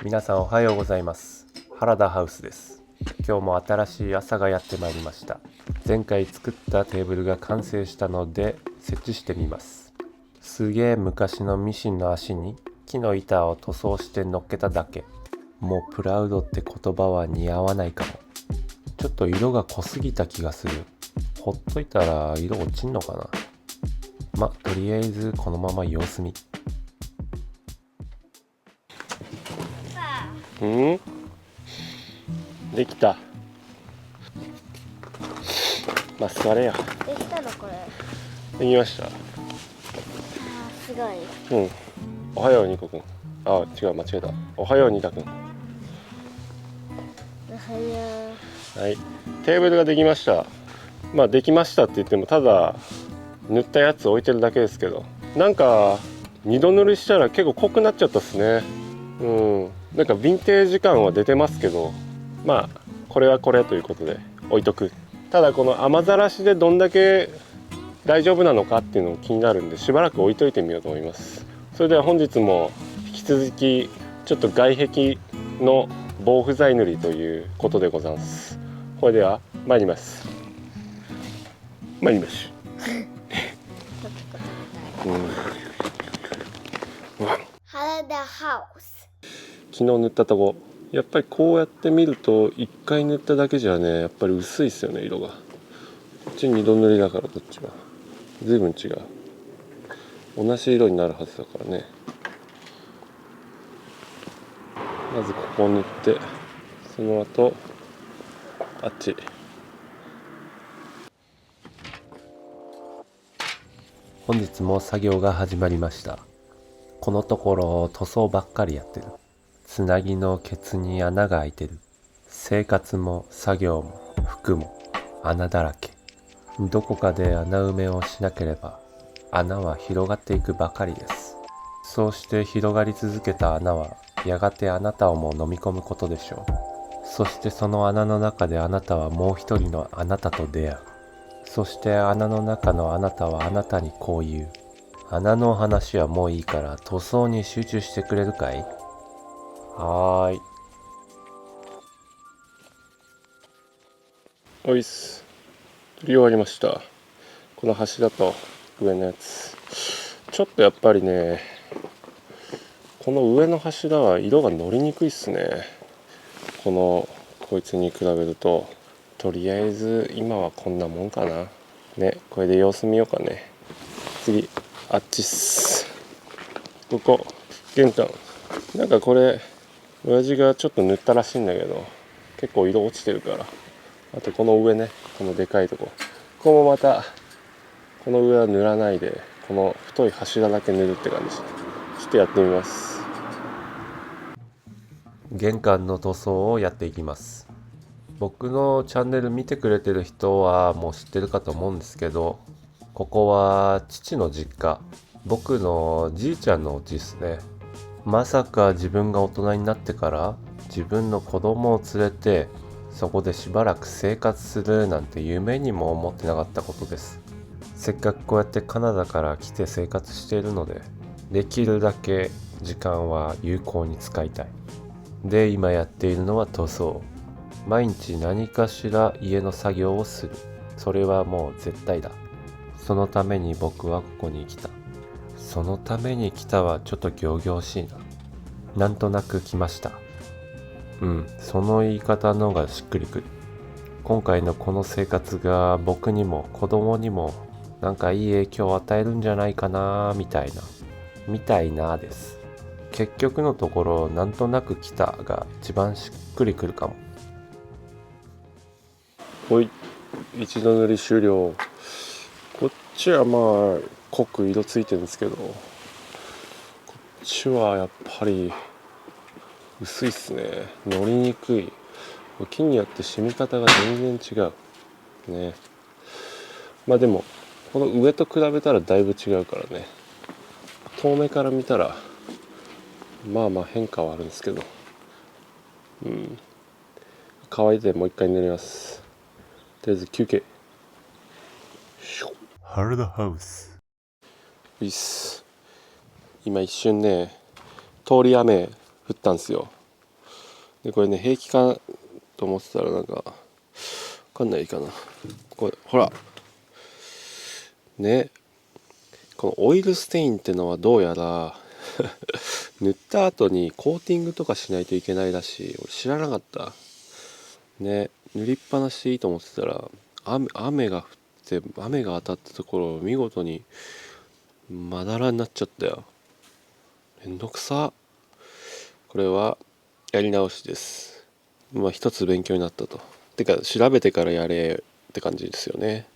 皆さんおはようございます。原田ハウスです。今日も新しい朝がやってまいりました。前回作ったテーブルが完成したので設置してみます。すげえ昔のミシンの足に木の板を塗装して乗っけただけ。もうプラウドって言葉は似合わないかも。ちょっと色が濃すぎた気がする。ほっといたら色落ちんのかな。とりあえずこのまま様子見。できた。座れや。できたのこれ。できました。すごい。おはようニコくん。違う、間違えた。おはようニタくん。おはよはい、テーブルができました。できましたって言ってもただ塗ったやつ置いてるだけですけど、なんか二度塗りしたら結構濃くなっちゃったっすね。なんかヴィンテージ感は出てますけど、これはこれということで置いとく。ただこの雨ざらしでどんだけ大丈夫なのかっていうのも気になるんで、しばらく置いといてみようと思います。それでは本日も引き続きちょっと外壁の防腐剤塗りということでございます。それでは参ります。原田ハウス。昨日塗ったとこ、やっぱりこうやって見ると1回塗っただけじゃね、やっぱり薄いですよね、色が。こっち2度塗りだから、こっちは随分違う。同じ色になるはずだからね。まずここを塗って、その後あっち。本日も作業が始まりました。このところ塗装ばっかりやってる。つなぎのケツに穴が開いてる。生活も作業も服も穴だらけ。どこかで穴埋めをしなければ穴は広がっていくばかりです。そうして広がり続けた穴はやがてあなたをも飲み込むことでしょう。そしてその穴の中であなたはもう一人のあなたと出会う。そして穴の中のあなたはあなたにこう言う。穴の話はもういいから塗装に集中してくれるかい？はーい。おいっす。取り終わりました。この柱と上のやつ。ちょっとやっぱりね、この上の柱は色が乗りにくいっすね。こいつに比べると。とりあえず今はこんなもんかな。ね、これで様子見ようかね。次、あっちっす。ここ、玄関。なんかこれ、親父がちょっと塗ったらしいんだけど、結構色落ちてるから。あとこの上ね、このでかいとこ。ここもまた、この上は塗らないで、この太い柱だけ塗るって感じ。ちょっとやってみます。玄関の塗装をやっていきます。僕のチャンネル見てくれてる人はもう知ってるかと思うんですけど、ここは父の実家、僕のじいちゃんの家ですね。まさか自分が大人になってから自分の子供を連れてそこでしばらく生活するなんて夢にも思ってなかったことです。せっかくこうやってカナダから来て生活しているので、できるだけ時間は有効に使いたい。で、今やっているのは塗装。毎日何かしら家の作業をする。それはもう絶対だ。そのために僕はここに来た。そのために来たはちょっと仰々しいな。なんとなく来ました。その言い方の方がしっくりくる。今回のこの生活が僕にも子供にもなんかいい影響を与えるんじゃないかなみたいなです。結局のところなんとなく来たが一番しっくりくるかも。ほい、一度塗り終了。こっちは濃く色ついてるんですけど、こっちはやっぱり薄いっすね。乗りにくい。木によって染み方が全然違うね。でもこの上と比べたらだいぶ違うからね。遠目から見たら変化はあるんですけど、乾いてもう一回塗ります。とりあえず休憩。原田ハウス。ういっす。今一瞬ね、通り雨降ったんですよ。でこれね平気かと思ってたらなんかわかんないかな。これほらね、このオイルステインってのはどうやら塗った後にコーティングとかしないといけないらしい。俺知らなかったね。塗りっぱなしでいいと思ってたら雨が降って雨が当たったところを見事にまだらになっちゃったよ。めんどくさ。これはやり直しです。まあ一つ勉強になったと。てか調べてからやれって感じですよね。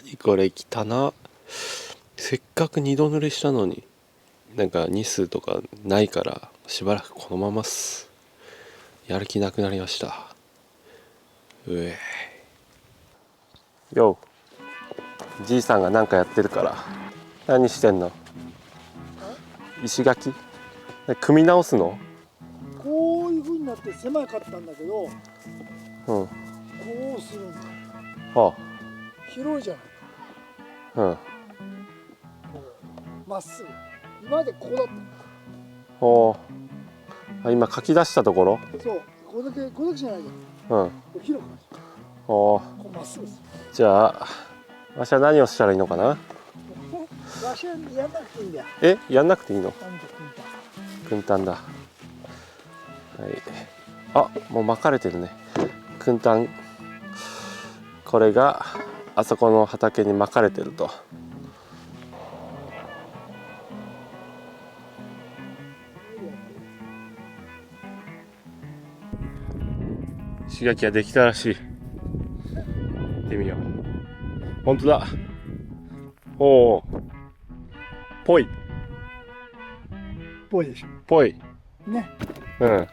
何これ汚な。せっかく二度塗りしたのになんかニスとかないからしばらくこのままっす。やる気なくなりました。ようじいさんが何かやってるから。何してんの？石垣組み直すの？こういう風になって狭かったんだけど、うん。こうするんだ。あ広いじゃない。あ、うん。こうまっすぐ。今までここだったんだ。おあ、今書き出したところ？そう、これだけじゃないじゃん。うん。こう広くなる。おこうまっすぐです。じゃあわしは何をしたらいいのかな？わしはやんなくていいんだよ。やんなくていいの？なんでくんたんだ。はい。あ、もう巻かれてるね。くんたん。これがあそこの畑に巻かれてると。石垣ができたらしい。行ってみよう。本当だ。おお。ぽい。ぽいでしょ。ぽい。ね。うん。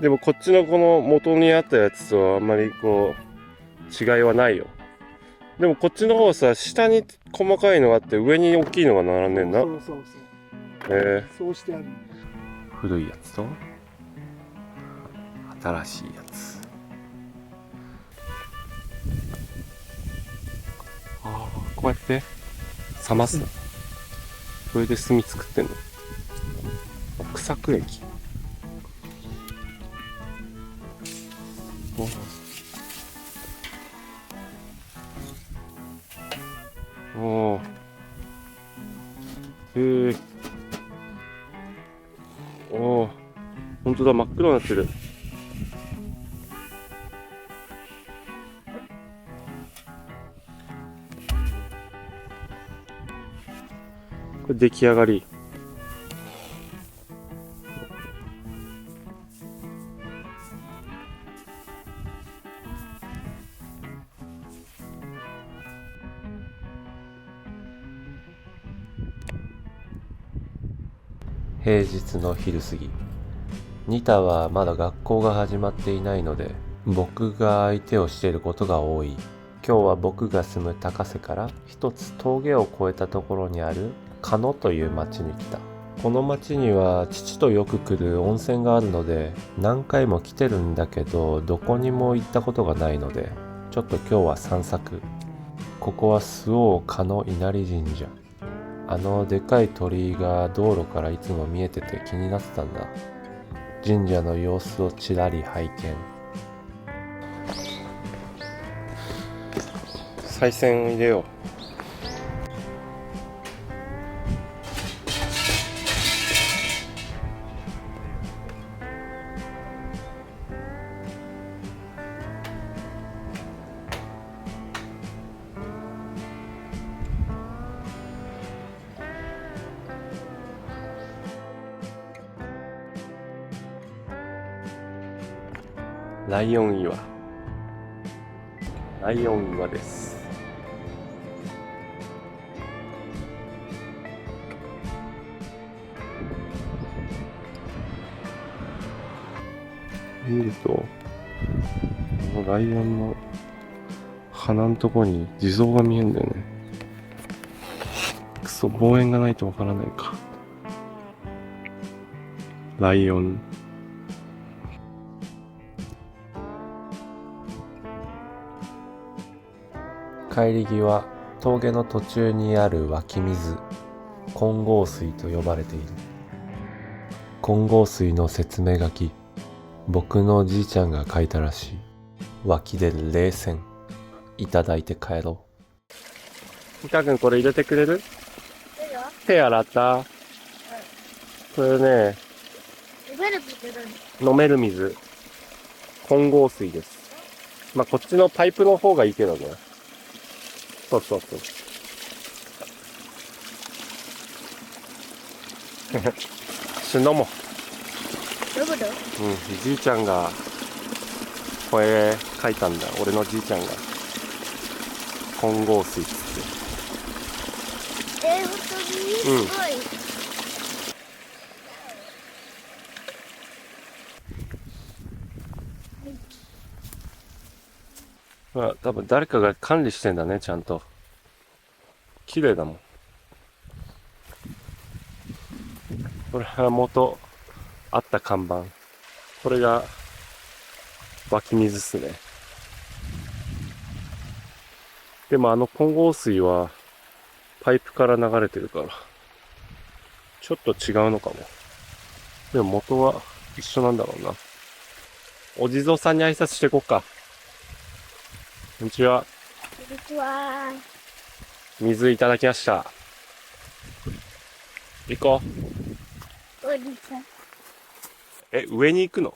でもこっちのこの元にあったやつとあんまりこう違いはないよ。でもこっちの方さ、下に細かいのがあって上に大きいのが並んでんだ。そうそうそう。そうしてある。古いやつと新しいやつ。ああ、こうやって冷ますの。それで炭作ってんの。草区液。おお。へえ。おお。本当だ、真っ黒になってる。これ出来上がり。平日の昼過ぎ、ニタはまだ学校が始まっていないので僕が相手をしていることが多い。今日は僕が住む高瀬から一つ峠を越えたところにある鹿野という町に来た。この町には父とよく来る温泉があるので何回も来てるんだけどどこにも行ったことがないのでちょっと今日は散策。ここは周防鹿野稲荷神社。あのでかい鳥居が道路からいつも見えてて気になってたんだ。神社の様子をちらり拝見。賽銭入れよう。ライオン岩。ライオン岩です。見ると、このライオンの鼻のとこに地蔵が見えるんだよね。くそ、望遠がないとわからないか。ライオン。帰り際、峠の途中にある湧き水、金剛水と呼ばれている。金剛水の説明書き、僕のおじいちゃんが書いたらしい。脇で冷戦いただいて帰ろう。ミカ君これ入れてくれる？手洗った？これね、飲める水。金剛水です。まあ、こっちのパイプの方がいいけどね。そうそうそう。飲もう。じいちゃんが、これ書いたんだ。俺のじいちゃんが。金剛水っつって。本当にすごい。まあ、多分誰かが管理してんだね、ちゃんと。綺麗だもん。これは元あった看板。これが湧き水っすね。でも金剛水はパイプから流れてるから、ちょっと違うのかも。でも元は一緒なんだろうな。お地蔵さんに挨拶していこうか。こんにちは。こんにちは。水いただきました。行こう。おじさん。上に行くの？